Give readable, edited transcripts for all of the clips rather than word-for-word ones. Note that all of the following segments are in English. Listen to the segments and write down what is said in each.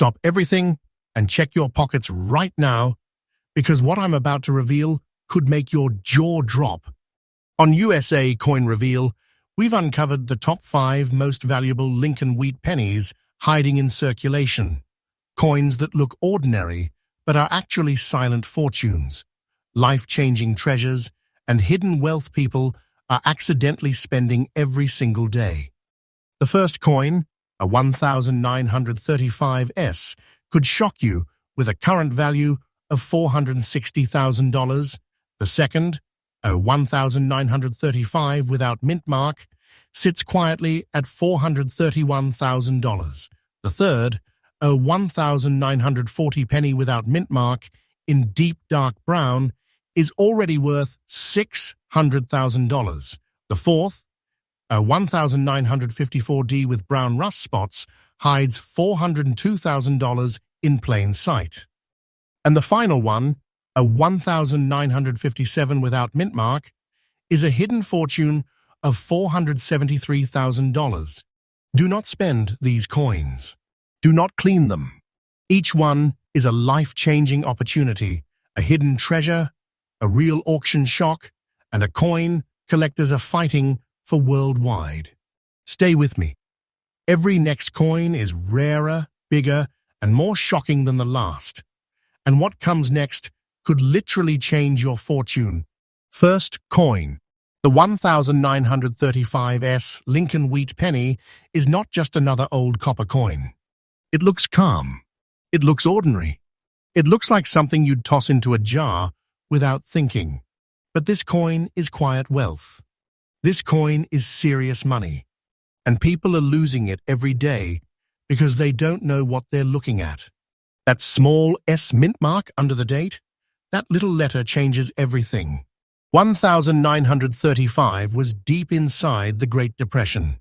Stop everything and check your pockets right now, because what I'm about to reveal could make your jaw drop. On USA Coin Reveal, we've uncovered the top 5 most valuable Lincoln wheat pennies hiding in circulation. Coins that look ordinary, but are actually silent fortunes, life-changing treasures, and hidden wealth people are accidentally spending every single day. The first coin, a 1935S, could shock you with a current value of $460,000. The second, a 1935 without Mintmark, sits quietly at $431,000. The third, a 1940 penny without Mintmark in deep dark brown, is already worth $600,000. The fourth, a 1954D with brown rust spots, hides $402,000 in plain sight. And the final one, a 1957 without Mintmark, is a hidden fortune of $473,000. Do not spend these coins. Do not clean them. Each one is a life-changing opportunity, a hidden treasure, a real auction shock, and a coin collectors are fighting for worldwide. Stay with me. Every next coin is rarer, bigger, and more shocking than the last. And what comes next could literally change your fortune. First coin. The 1935S Lincoln wheat penny is not just another old copper coin. It looks calm. It looks ordinary. It looks like something you'd toss into a jar without thinking. But this coin is quiet wealth. This coin is serious money. And people are losing it every day because they don't know what they're looking at. That small S mint mark under the date, that little letter changes everything. 1935 was deep inside the Great Depression.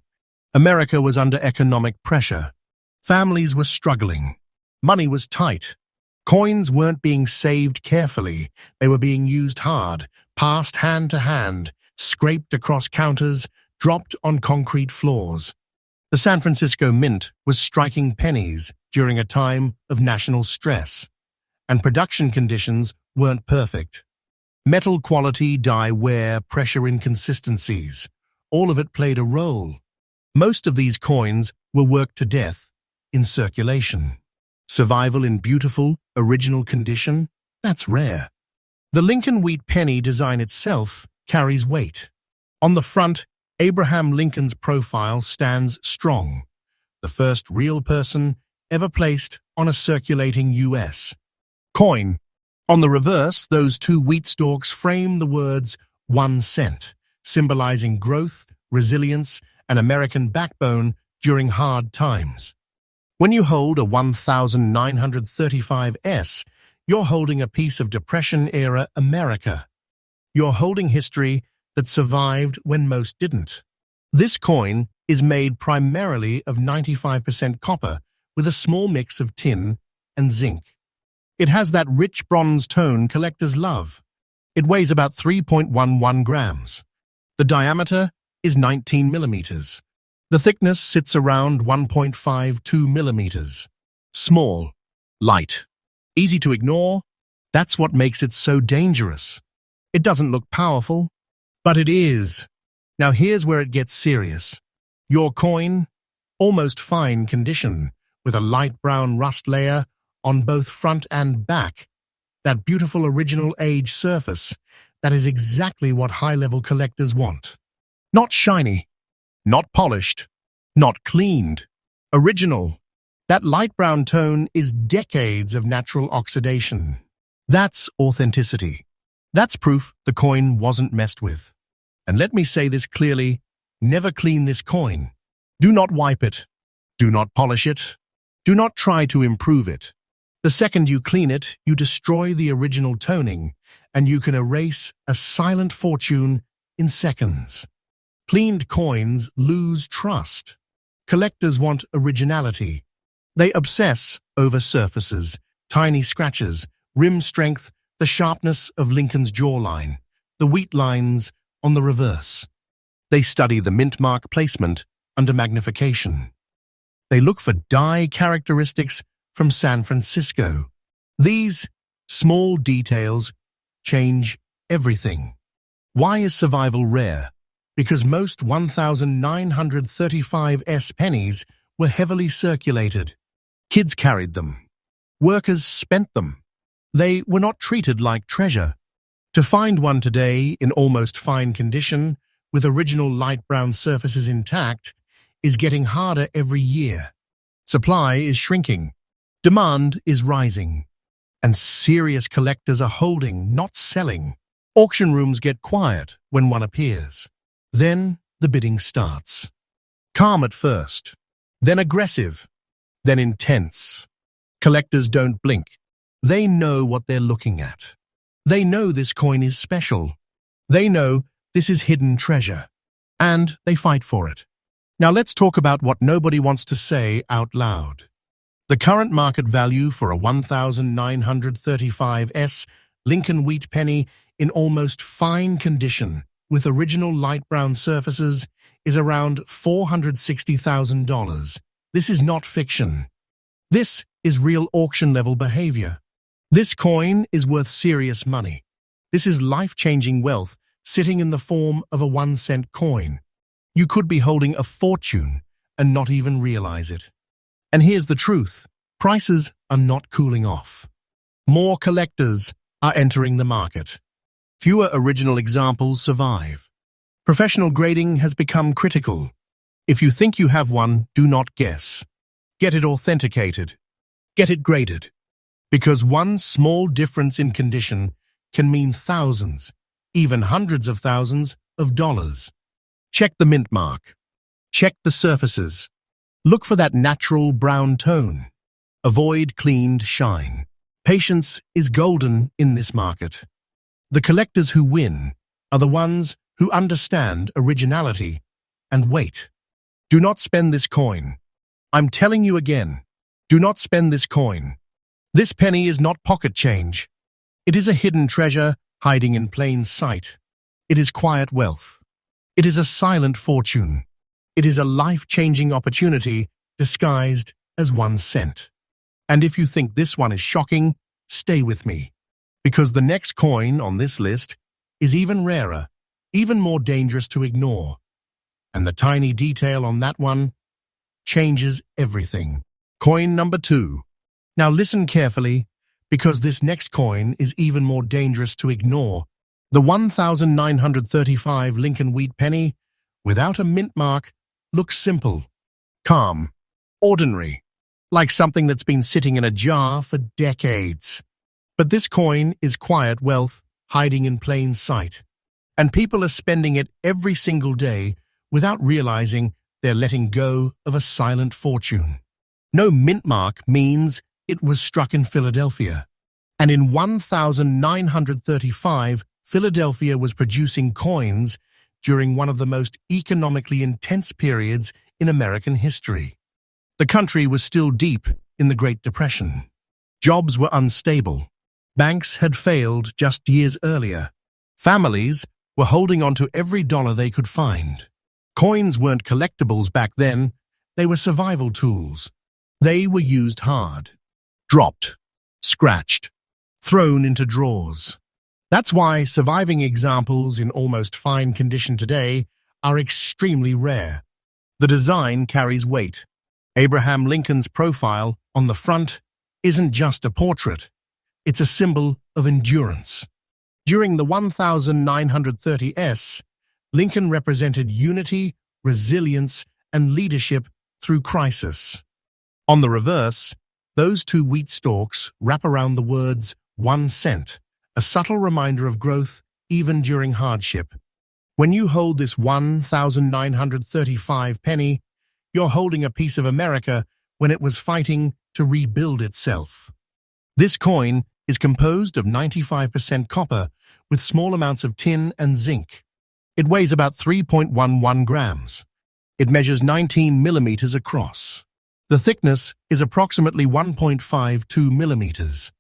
America was under economic pressure. Families were struggling. Money was tight. Coins weren't being saved carefully. They were being used hard, passed hand to hand, scraped across counters, dropped on concrete floors. The San Francisco Mint was striking pennies during a time of national stress, and production conditions weren't perfect. Metal quality, die wear, pressure inconsistencies, all of it played a role. Most of these coins were worked to death in circulation. Survival in beautiful, original condition, that's rare. The Lincoln wheat penny design itself carries weight. On the front, Abraham Lincoln's profile stands strong, the first real person ever placed on a circulating U.S. coin. On the reverse, those 2 wheat stalks frame the words 1 cent, symbolizing growth, resilience, and American backbone during hard times. When you hold a 1935S, you're holding a piece of Depression-era America. You're holding history that survived when most didn't. This coin is made primarily of 95% copper with a small mix of tin and zinc. It has that rich bronze tone collectors love. It weighs about 3.11 grams. The diameter is 19 millimeters. The thickness sits around 1.52 millimeters. Small, light, easy to ignore. That's what makes it so dangerous. It doesn't look powerful, but it is. Now here's where it gets serious. Your coin, almost fine condition, with a light brown rust layer on both front and back. That beautiful original age surface, that is exactly what high-level collectors want. Not shiny, not polished, not cleaned. Original. That light brown tone is decades of natural oxidation. That's authenticity. That's proof the coin wasn't messed with. And let me say this clearly, never clean this coin. Do not wipe it. Do not polish it. Do not try to improve it. The second you clean it, you destroy the original toning, and you can erase a silent fortune in seconds. Cleaned coins lose trust. Collectors want originality. They obsess over surfaces, tiny scratches, rim strength, the sharpness of Lincoln's jawline, the wheat lines on the reverse. They study the Mintmark placement under magnification. They look for die characteristics from San Francisco. These small details change everything. Why is survival rare? Because most 1935s pennies were heavily circulated. Kids carried them. Workers spent them. They were not treated like treasure. To find one today in almost fine condition, with original light brown surfaces intact, is getting harder every year. Supply is shrinking. Demand is rising. And serious collectors are holding, not selling. Auction rooms get quiet when one appears. Then the bidding starts. Calm at first, then aggressive, then intense. Collectors don't blink. They know what they're looking at. They know this coin is special. They know this is hidden treasure. And they fight for it. Now let's talk about what nobody wants to say out loud. The current market value for a 1935s Lincoln wheat penny in almost fine condition with original light brown surfaces is around $460,000. This is not fiction. This is real auction-level behavior. This coin is worth serious money. This is life-changing wealth sitting in the form of a 1-cent coin. You could be holding a fortune and not even realize it. And here's the truth. Prices are not cooling off. More collectors are entering the market. Fewer original examples survive. Professional grading has become critical. If you think you have one, do not guess. Get it authenticated. Get it graded. Because one small difference in condition can mean thousands, even hundreds of thousands of dollars. Check the Mintmark. Check the surfaces. Look for that natural brown tone. Avoid cleaned shine. Patience is golden in this market. The collectors who win are the ones who understand originality and wait. Do not spend this coin. I'm telling you again, do not spend this coin. This penny is not pocket change. It is a hidden treasure hiding in plain sight. It is quiet wealth. It is a silent fortune. It is a life-changing opportunity disguised as 1 cent. And if you think this one is shocking, stay with me. Because the next coin on this list is even rarer, even more dangerous to ignore. And the tiny detail on that one changes everything. Coin number 2. Now listen carefully, because this next coin is even more dangerous to ignore. The 1935 Lincoln wheat penny, without a mint mark, looks simple, calm, ordinary, like something that's been sitting in a jar for decades. But this coin is quiet wealth hiding in plain sight, and people are spending it every single day without realizing they're letting go of a silent fortune. No mint mark means it was struck in Philadelphia, and in 1935, Philadelphia was producing coins during one of the most economically intense periods in American history. The country was still deep in the Great Depression. Jobs were unstable. Banks had failed just years earlier. Families were holding on to every dollar they could find. Coins weren't collectibles back then. They were survival tools. They were used hard. Dropped, scratched, thrown into drawers. That's why surviving examples in almost fine condition today are extremely rare. The design carries weight. Abraham Lincoln's profile on the front isn't just a portrait. It's a symbol of endurance. During the 1930s, Lincoln represented unity, resilience, and leadership through crisis. On the reverse, those 2 wheat stalks wrap around the words 1 cent, a subtle reminder of growth even during hardship. When you hold this 1935 penny, you're holding a piece of America when it was fighting to rebuild itself. This coin is composed of 95% copper with small amounts of tin and zinc. It weighs about 3.11 grams. It measures 19 millimeters across. The thickness is approximately 1.52 millimeters.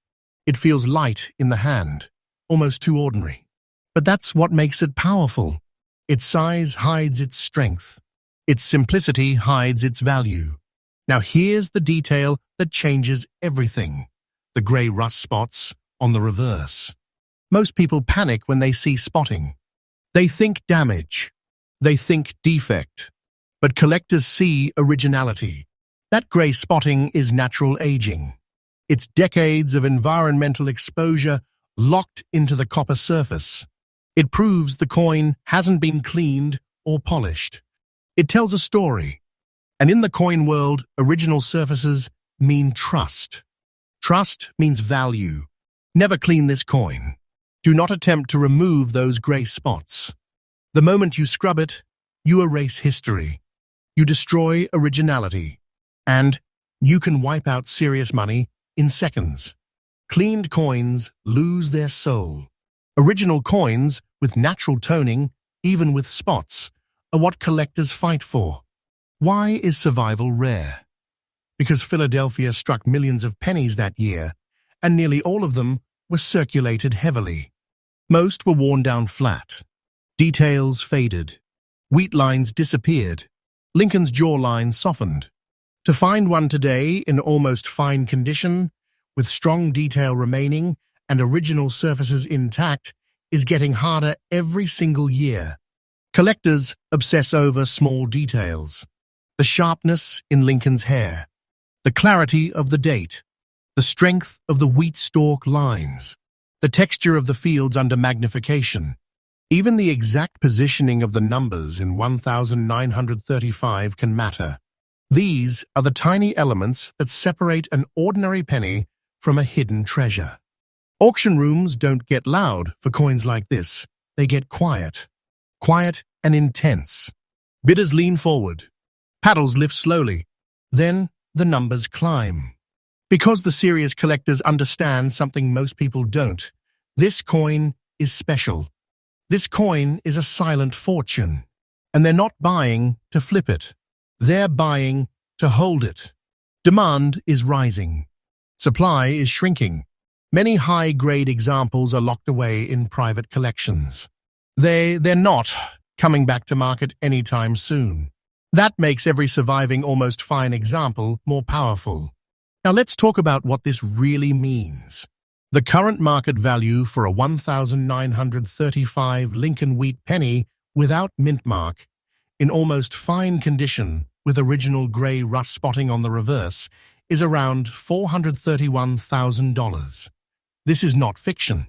It feels light in the hand, almost too ordinary. But that's what makes it powerful. Its size hides its strength. Its simplicity hides its value. Now here's the detail that changes everything. The grey rust spots on the reverse. Most people panic when they see spotting. They think damage. They think defect. But collectors see originality. That grey spotting is natural aging. It's decades of environmental exposure locked into the copper surface. It proves the coin hasn't been cleaned or polished. It tells a story. And in the coin world, original surfaces mean trust. Trust means value. Never clean this coin. Do not attempt to remove those grey spots. The moment you scrub it, you erase history. You destroy originality. And you can wipe out serious money in seconds. Cleaned coins lose their soul. Original coins with natural toning, even with spots, are what collectors fight for. Why is survival rare? Because Philadelphia struck millions of pennies that year, and nearly all of them were circulated heavily. Most were worn down flat. Details faded. Wheat lines disappeared. Lincoln's jawline softened. To find one today in almost fine condition, with strong detail remaining and original surfaces intact, is getting harder every single year. Collectors obsess over small details. The sharpness in Lincoln's hair, the clarity of the date, the strength of the wheat stalk lines, the texture of the fields under magnification. Even the exact positioning of the numbers in 1935 can matter. These are the tiny elements that separate an ordinary penny from a hidden treasure. Auction rooms don't get loud for coins like this. They get quiet. Quiet and intense. Bidders lean forward. Paddles lift slowly. Then the numbers climb. Because the serious collectors understand something most people don't, this coin is special. This coin is a silent fortune. And they're not buying to flip it. They're buying to hold it. Demand is rising. Supply is shrinking. Many high-grade examples are locked away in private collections. They're not coming back to market anytime soon. That makes every surviving almost fine example more powerful. Now let's talk about what this really means. The current market value for a 1935 Lincoln wheat penny without Mintmark, in almost fine condition with original grey rust spotting on the reverse, is around $431,000. This is not fiction.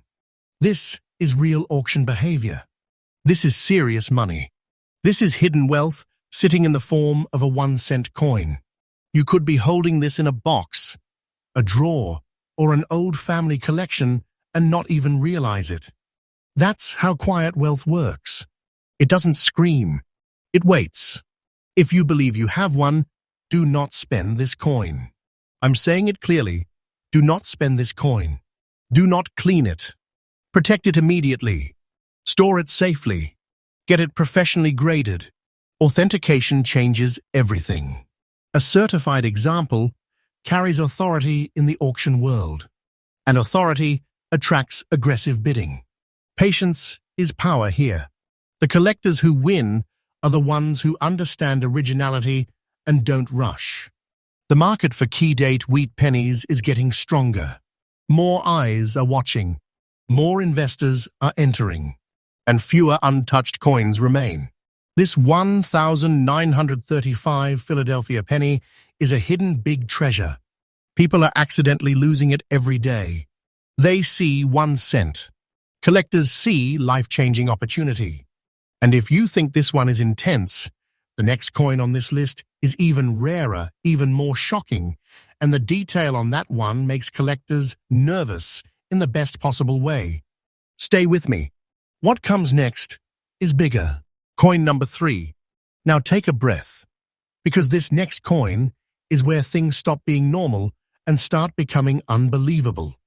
This is real auction behavior. This is serious money. This is hidden wealth sitting in the form of a 1-cent coin. You could be holding this in a box, a drawer, or an old family collection and not even realize it. That's how quiet wealth works. It doesn't scream. It waits. If you believe you have one, do not spend this coin. I'm saying it clearly. Do not spend this coin. Do not clean it. Protect it immediately. Store it safely. Get it professionally graded. Authentication changes everything. A certified example carries authority in the auction world. And authority attracts aggressive bidding. Patience is power here. The collectors who win are the ones who understand originality and don't rush. The market for key-date wheat pennies is getting stronger. More eyes are watching. More investors are entering. And fewer untouched coins remain. This 1935 Philadelphia penny is a hidden big treasure. People are accidentally losing it every day. They see 1 cent. Collectors see life-changing opportunity. And if you think this one is intense, the next coin on this list is even rarer, even more shocking, and the detail on that one makes collectors nervous in the best possible way. Stay with me. What comes next is bigger. Coin number 3. Now take a breath, because this next coin is where things stop being normal and start becoming unbelievable.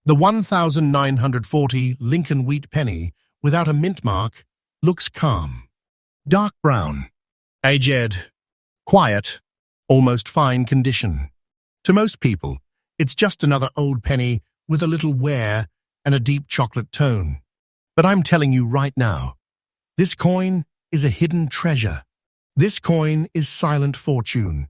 The 1940 Lincoln wheat penny without a mint mark looks calm. Dark brown, aged, quiet, almost fine condition. To most people, it's just another old penny with a little wear and a deep chocolate tone. But I'm telling you right now, this coin is a hidden treasure. This coin is silent fortune.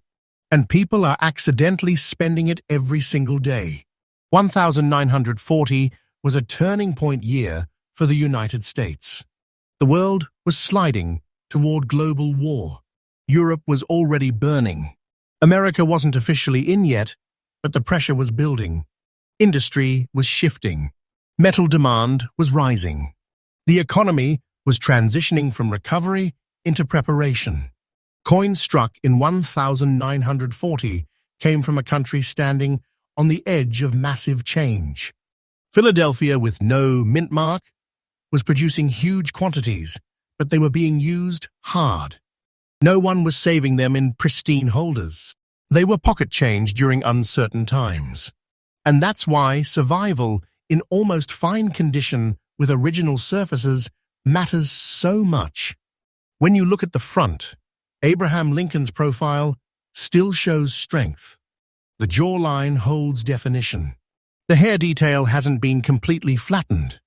and people are accidentally spending it every single day. 1940 was a turning point year for the United States. The world was sliding toward global war. Europe was already burning. America wasn't officially in yet, but the pressure was building. Industry was shifting. Metal demand was rising. The economy was transitioning from recovery into preparation. Coins struck in 1940 came from a country standing on the edge of massive change. Philadelphia, with no Mintmark, was producing huge quantities, but they were being used hard. No one was saving them in pristine holders. They were pocket change during uncertain times. And that's why survival in almost fine condition with original surfaces matters so much. When you look at the front, Abraham Lincoln's profile still shows strength. The jawline holds definition. The hair detail hasn't been completely flattened.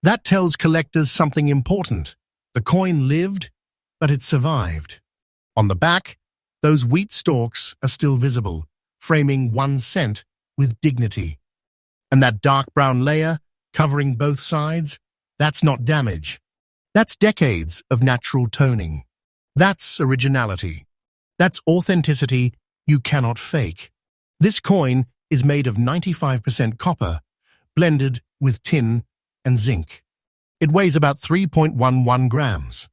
That tells collectors something important. The coin lived, but it survived. On the back, those wheat stalks are still visible, framing 1 cent with dignity. And that dark brown layer, covering both sides, that's not damage. That's decades of natural toning. That's originality. That's authenticity you cannot fake. This coin is made of 95% copper, blended with tin and zinc. It weighs about 3.11 grams.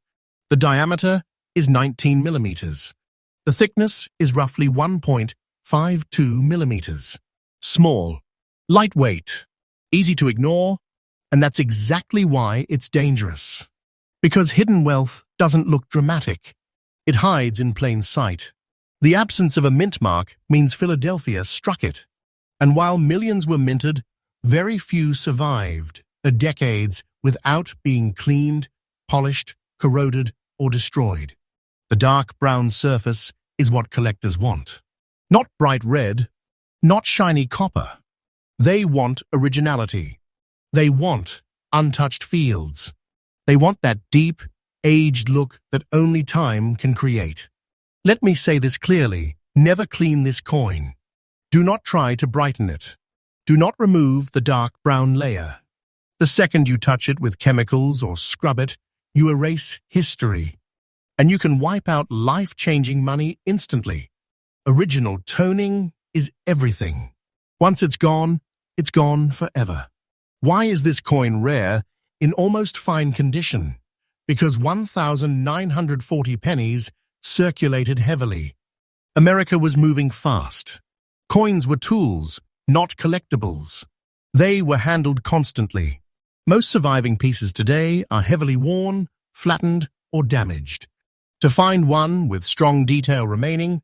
The diameter is 19 millimeters. The thickness is roughly 1.52 millimeters. Small, lightweight, easy to ignore, and that's exactly why it's dangerous. Because hidden wealth doesn't look dramatic. It hides in plain sight. The absence of a mint mark means Philadelphia struck it. And while millions were minted, very few survived decades without being cleaned, polished, corroded, or destroyed. The dark brown surface is what collectors want. Not bright red, not shiny copper. They want originality. They want untouched fields. They want that deep, aged look that only time can create. Let me say this clearly, never clean this coin. Do not try to brighten it. Do not remove the dark brown layer. The second you touch it with chemicals or scrub it, you erase history. And you can wipe out life-changing money instantly. Original toning is everything. Once it's gone forever. Why is this coin rare in almost fine condition? Because 1,940 pennies circulated heavily. America was moving fast. Coins were tools, not collectibles. They were handled constantly. Most surviving pieces today are heavily worn, flattened, or damaged. To find one with strong detail remaining,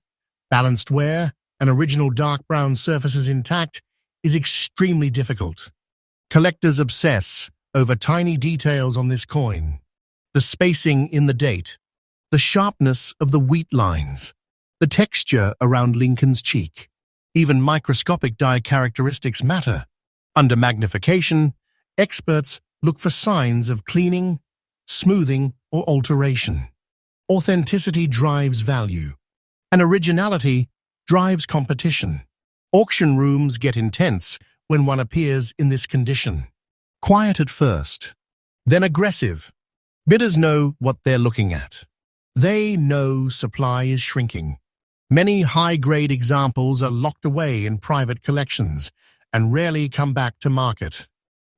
balanced wear, and original dark brown surfaces intact is extremely difficult. Collectors obsess over tiny details on this coin. The spacing in the date, the sharpness of the wheat lines, the texture around Lincoln's cheek. Even microscopic die characteristics matter. Under magnification, experts look for signs of cleaning, smoothing, or alteration. Authenticity drives value, and originality drives competition. Auction rooms get intense when one appears in this condition. Quiet at first, then aggressive. Bidders know what they're looking at. They know supply is shrinking. Many high-grade examples are locked away in private collections and rarely come back to market.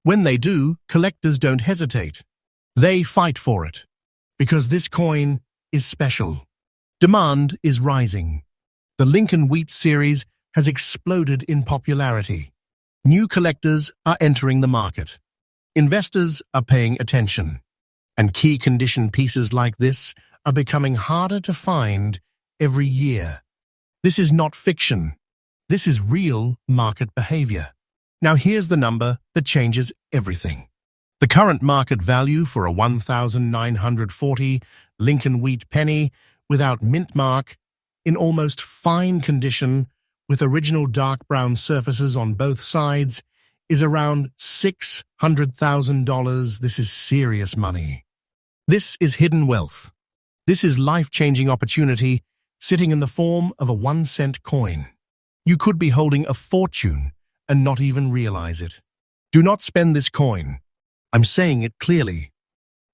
When they do, collectors don't hesitate. They fight for it, because this coin is special. Demand is rising. The Lincoln Wheat series has exploded in popularity. New collectors are entering the market. Investors are paying attention. And key condition pieces like this are becoming harder to find every year. This is not fiction. This is real market behavior. Now here's the number that changes everything. The current market value for a 1,940 Lincoln Wheat penny without mint mark, in almost fine condition with original dark brown surfaces on both sides, is around $600,000. This is serious money. This is hidden wealth. This is life-changing opportunity sitting in the form of a 1-cent coin. You could be holding a fortune and not even realize it. Do not spend this coin. I'm saying it clearly.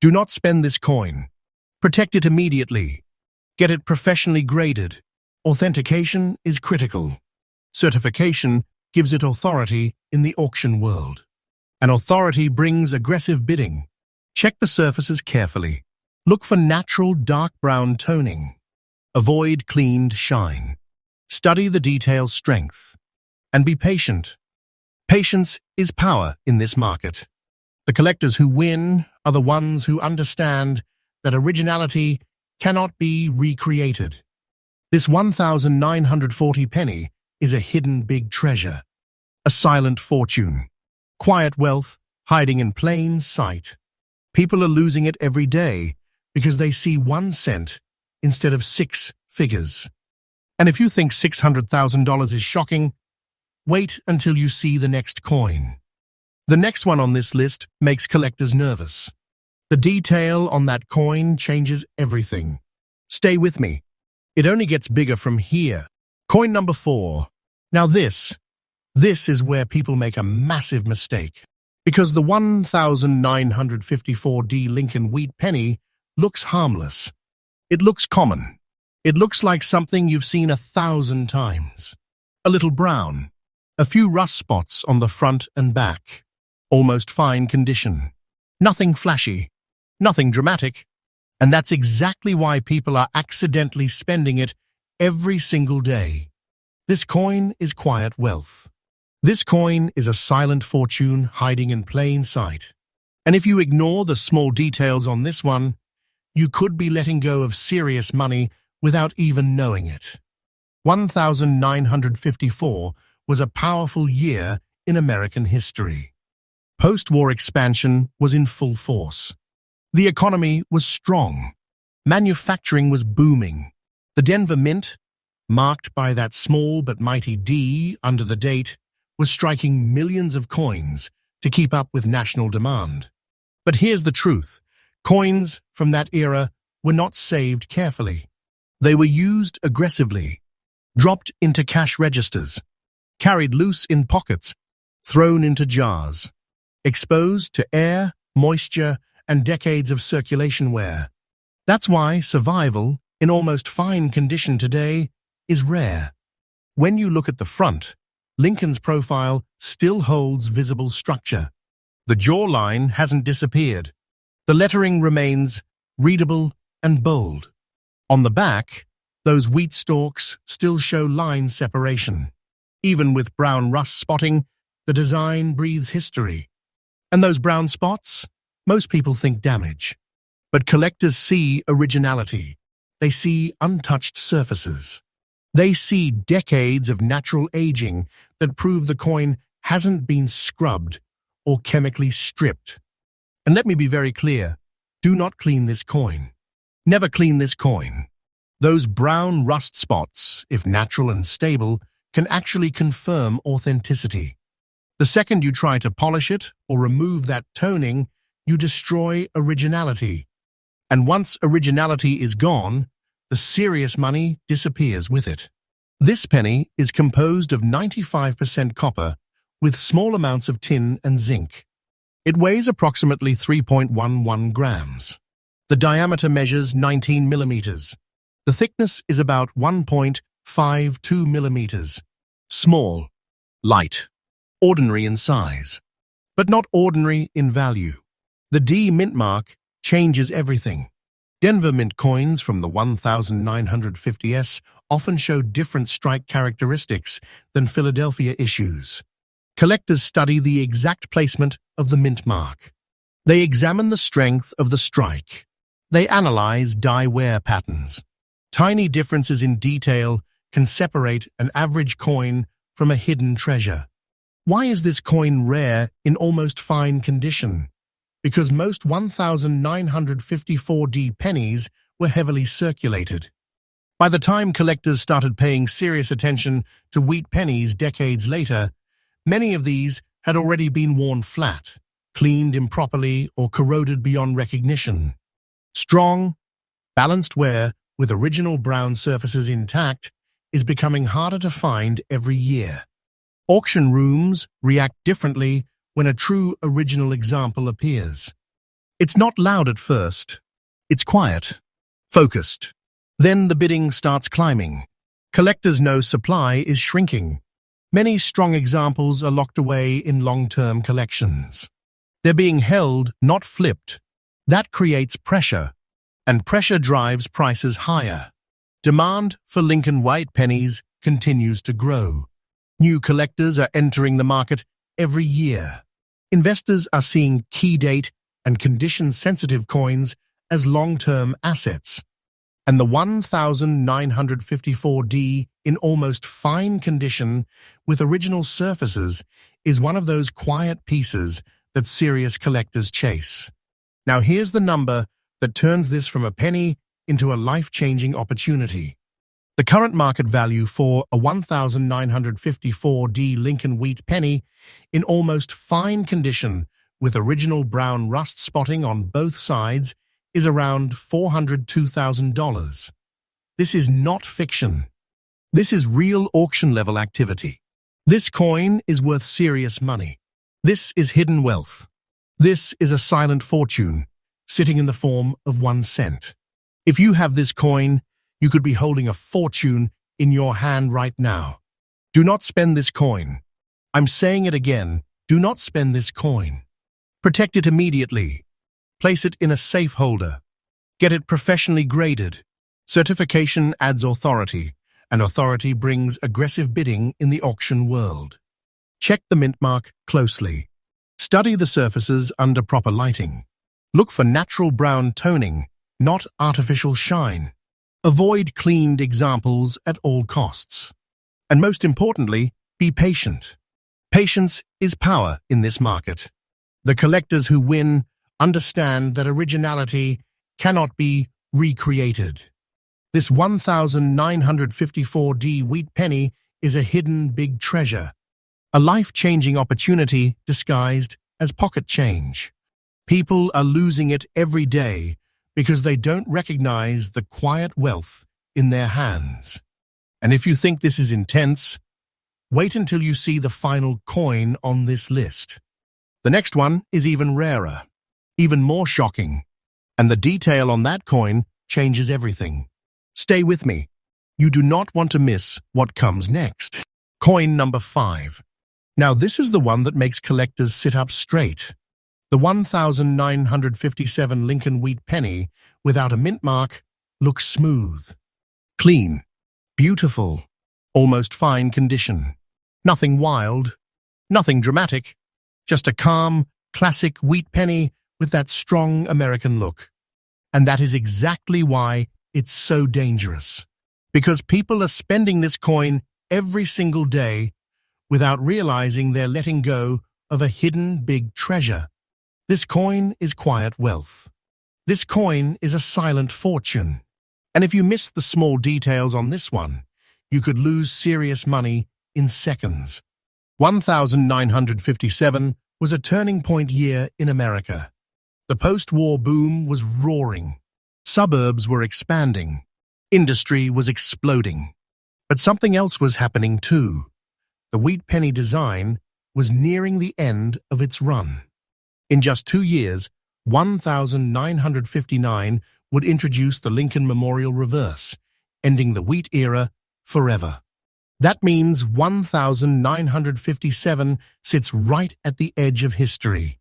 Do not spend this coin. Protect it immediately. Get it professionally graded. Authentication is critical. Certification gives it authority in the auction world. And authority brings aggressive bidding. Check the surfaces carefully. Look for natural dark brown toning. Avoid cleaned shine. Study the detail strength. And be patient. Patience is power in this market. The collectors who win are the ones who understand that originality cannot be recreated. This 1,940 penny is a hidden big treasure, a silent fortune, quiet wealth hiding in plain sight. People are losing it every day because they see 1 cent instead of 6 figures. And if you think $600,000 is shocking, wait until you see the next coin. The next one on this list makes collectors nervous. The detail on that coin changes everything. Stay with me. It only gets bigger from here. Coin number 4. Now this is where people make a massive mistake. Because the 1,954D Lincoln wheat penny looks harmless. It looks common. It looks like something you've seen 1,000 times. A little brown. A few rust spots on the front and back. Almost fine condition. Nothing flashy. Nothing dramatic. And that's exactly why people are accidentally spending it every single day. This coin is quiet wealth. This coin is a silent fortune hiding in plain sight. And if you ignore the small details on this one, you could be letting go of serious money without even knowing it. 1954 was a powerful year in American history. Post-war expansion was in full force. The economy was strong. Manufacturing was booming. The Denver Mint, marked by that small but mighty D under the date, was striking millions of coins to keep up with national demand. But here's the truth. Coins from that era were not saved carefully. They were used aggressively, dropped into cash registers, carried loose in pockets, thrown into jars, exposed to air, moisture, and decades of circulation wear. That's why survival, in almost fine condition today, is rare. When you look at the front, Lincoln's profile still holds visible structure. The jawline hasn't disappeared. The lettering remains readable and bold. On the back, those wheat stalks still show line separation. Even with brown rust spotting, the design breathes history. And those brown spots? Most people think damage. But collectors see originality. They see untouched surfaces. They see decades of natural aging that prove the coin hasn't been scrubbed or chemically stripped. And let me be very clear, do not clean this coin. Never clean this coin. Those brown rust spots, if natural and stable, can actually confirm authenticity. The second you try to polish it or remove that toning, you destroy originality. And once originality is gone, the serious money disappears with it. This penny is composed of 95% copper with small amounts of tin and zinc. It weighs approximately 3.11 grams. The diameter measures 19 millimeters. The thickness is about 1.52 millimeters. Small, light, ordinary in size, but not ordinary in value. The D Mintmark changes everything. Denver Mint coins from the 1950s often show different strike characteristics than Philadelphia issues. Collectors study the exact placement of the Mintmark. They examine the strength of the strike. They analyze die wear patterns. Tiny differences in detail can separate an average coin from a hidden treasure. Why is this coin rare in almost fine condition? Because most 1954D pennies were heavily circulated. By the time collectors started paying serious attention to wheat pennies decades later, many of these had already been worn flat, cleaned improperly, or corroded beyond recognition. Strong, balanced wear with original brown surfaces intact is becoming harder to find every year. Auction rooms react differently when a true original example appears. It's not loud at first. It's quiet, focused. Then the bidding starts climbing. Collectors know supply is shrinking. Many strong examples are locked away in long-term collections. They're being held, not flipped. That creates pressure, and pressure drives prices higher. Demand for Lincoln white pennies continues to grow. New collectors are entering the market every year. Investors are seeing key date and condition-sensitive coins as long-term assets. And the 1954D in almost fine condition with original surfaces is one of those quiet pieces that serious collectors chase. Now here's the number that turns this from a penny into a life-changing opportunity. The current market value for a 1954D Lincoln wheat penny in almost fine condition with original brown rust spotting on both sides is around $402,000. This is not fiction. This is real auction-level activity. This coin is worth serious money. This is hidden wealth. This is a silent fortune, sitting in the form of 1 cent. If you have this coin, you could be holding a fortune in your hand right now. Do not spend this coin. I'm saying it again, do not spend this coin. Protect it immediately. Place it in a safe holder. Get it professionally graded. Certification adds authority, and authority brings aggressive bidding in the auction world. Check the Mintmark closely. Study the surfaces under proper lighting. Look for natural brown toning, not artificial shine. Avoid cleaned examples at all costs. And most importantly, be patient. Patience is power in this market. The collectors who win understand that originality cannot be recreated. This 1954D wheat penny is a hidden big treasure, a life-changing opportunity disguised as pocket change. People are losing it every day because they don't recognize the quiet wealth in their hands. And if you think this is intense, wait until you see the final coin on this list. The next one is even rarer, even more shocking, and the detail on that coin changes everything. Stay with me. You do not want to miss what comes next. Coin number 5. Now this is the one that makes collectors sit up straight. The 1957 Lincoln wheat penny without a mint mark looks smooth, clean, beautiful, almost fine condition. Nothing wild, nothing dramatic, just a calm, classic wheat penny with that strong American look. And that is exactly why it's so dangerous. Because people are spending this coin every single day without realizing they're letting go of a hidden big treasure. This coin is quiet wealth. This coin is a silent fortune. And if you miss the small details on this one, you could lose serious money in seconds. 1957 was a turning point year in America. The post-war boom was roaring. Suburbs were expanding. Industry was exploding. But something else was happening too. The wheat penny design was nearing the end of its run. In just 2 years, 1959 would introduce the Lincoln Memorial Reverse, ending the wheat era forever. That means 1957 sits right at the edge of history.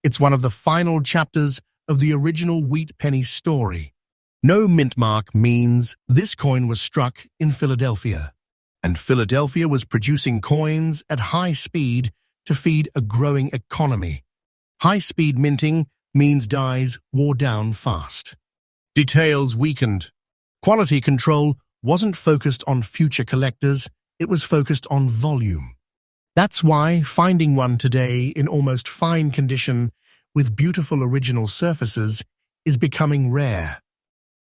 It's one of the final chapters of the original wheat penny story. No mint mark means this coin was struck in Philadelphia, and Philadelphia was producing coins at high speed to feed a growing economy. High-speed minting means dies wore down fast. Details weakened. Quality control wasn't focused on future collectors, it was focused on volume. That's why finding one today in almost fine condition with beautiful original surfaces is becoming rare.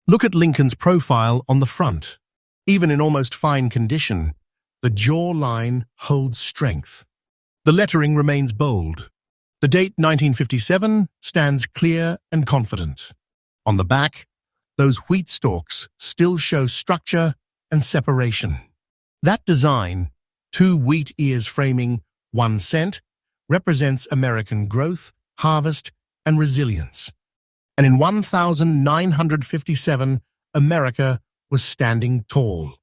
Look at Lincoln's profile on the front. Even in almost fine condition, the jawline holds strength. The lettering remains bold. The date 1957 stands clear and confident. On the back, Those wheat stalks still show structure and separation. That design, 2 wheat ears framing 1 cent, represents American growth, harvest, and resilience. And in 1957, America was standing tall.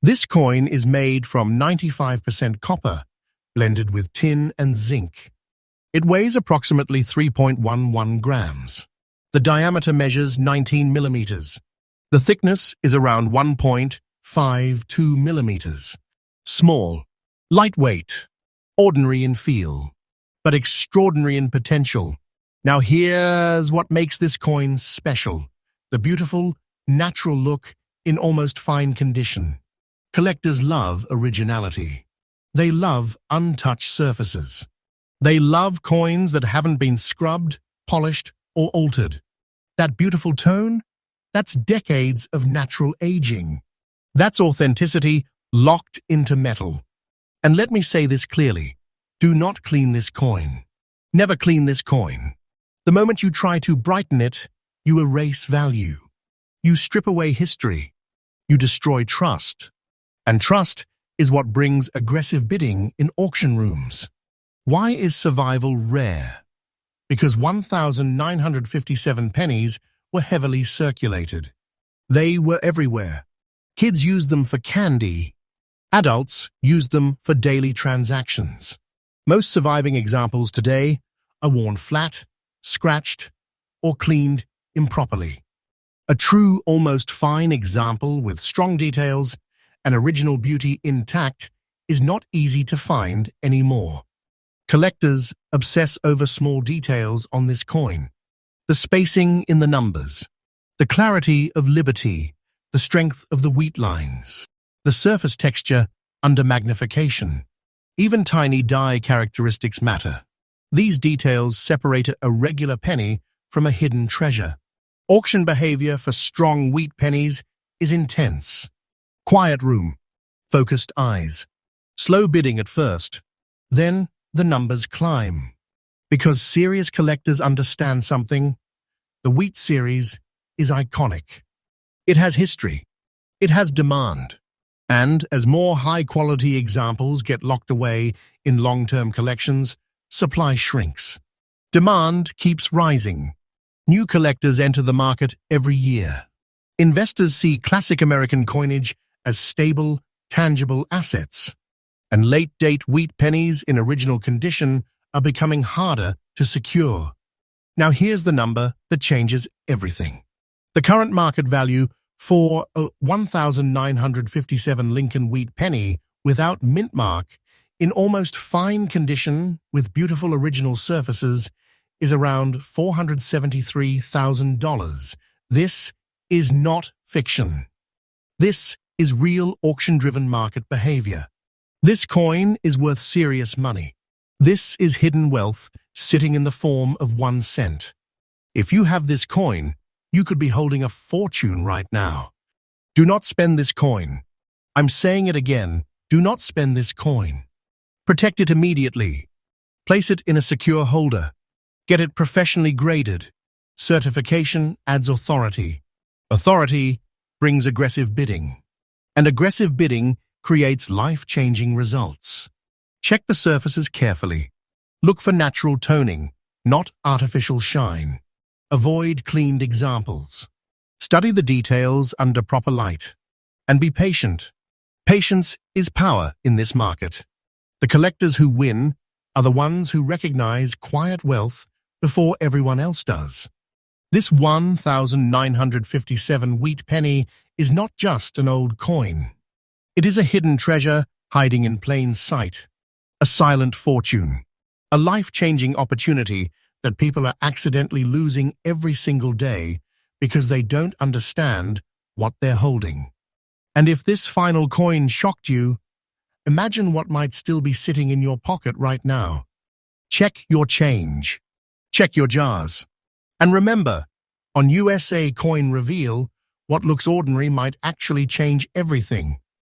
This coin is made from 95% copper, blended with tin and zinc. It weighs approximately 3.11 grams. The diameter measures 19 millimeters. The thickness is around 1.52 millimeters. Small, lightweight, ordinary in feel, but extraordinary in potential. Now here's what makes this coin special: the beautiful, natural look in almost fine condition. Collectors love originality. They love untouched surfaces. They love coins that haven't been scrubbed, polished, or altered. That beautiful tone? That's decades of natural aging. That's authenticity locked into metal. And let me say this clearly: do not clean this coin. Never clean this coin. The moment you try to brighten it, you erase value. You strip away history. You destroy trust. And trust is what brings aggressive bidding in auction rooms. Why is survival rare? Because 1,957 pennies were heavily circulated. They were everywhere. Kids used them for candy. Adults used them for daily transactions. Most surviving examples today are worn flat, scratched, or cleaned improperly. A true, almost fine example with strong details and original beauty intact is not easy to find anymore. Collectors obsess over small details on this coin: the spacing in the numbers, the clarity of liberty, the strength of the wheat lines, the surface texture under magnification. Even tiny die characteristics matter. These details separate a regular penny from a hidden treasure. Auction behavior for strong wheat pennies is intense. Quiet room, focused eyes, slow bidding at first, then the numbers climb. Because serious collectors understand something, the wheat series is iconic. It has history. It has demand. And as more high-quality examples get locked away in long-term collections, supply shrinks. Demand keeps rising. New collectors enter the market every year. Investors see classic American coinage as stable, tangible assets. And late-date wheat pennies in original condition are becoming harder to secure. Now here's the number that changes everything. The current market value for a 1,957 Lincoln wheat penny without Mintmark, in almost fine condition with beautiful original surfaces, is around $473,000. This is not fiction. This is real auction-driven market behavior. This coin is worth serious money. This is hidden wealth sitting in the form of 1 cent. If you have this coin, you could be holding a fortune right now. Do not spend this coin. I'm saying it again, do not spend this coin. Protect it immediately. Place it in a secure holder. Get it professionally graded. Certification adds authority. Authority brings aggressive bidding. And aggressive bidding creates life-changing results. Check the surfaces carefully. Look for natural toning, not artificial shine. Avoid cleaned examples. Study the details under proper light. And be patient. Patience is power in this market. The collectors who win are the ones who recognize quiet wealth before everyone else does. This 1,957 wheat penny is not just an old coin. It is a hidden treasure hiding in plain sight. A silent fortune. A life-changing opportunity that people are accidentally losing every single day because they don't understand what they're holding. And if this final coin shocked you, imagine what might still be sitting in your pocket right now. Check your change. Check your jars. And remember, on USA Coin Reveal, what looks ordinary might actually change everything.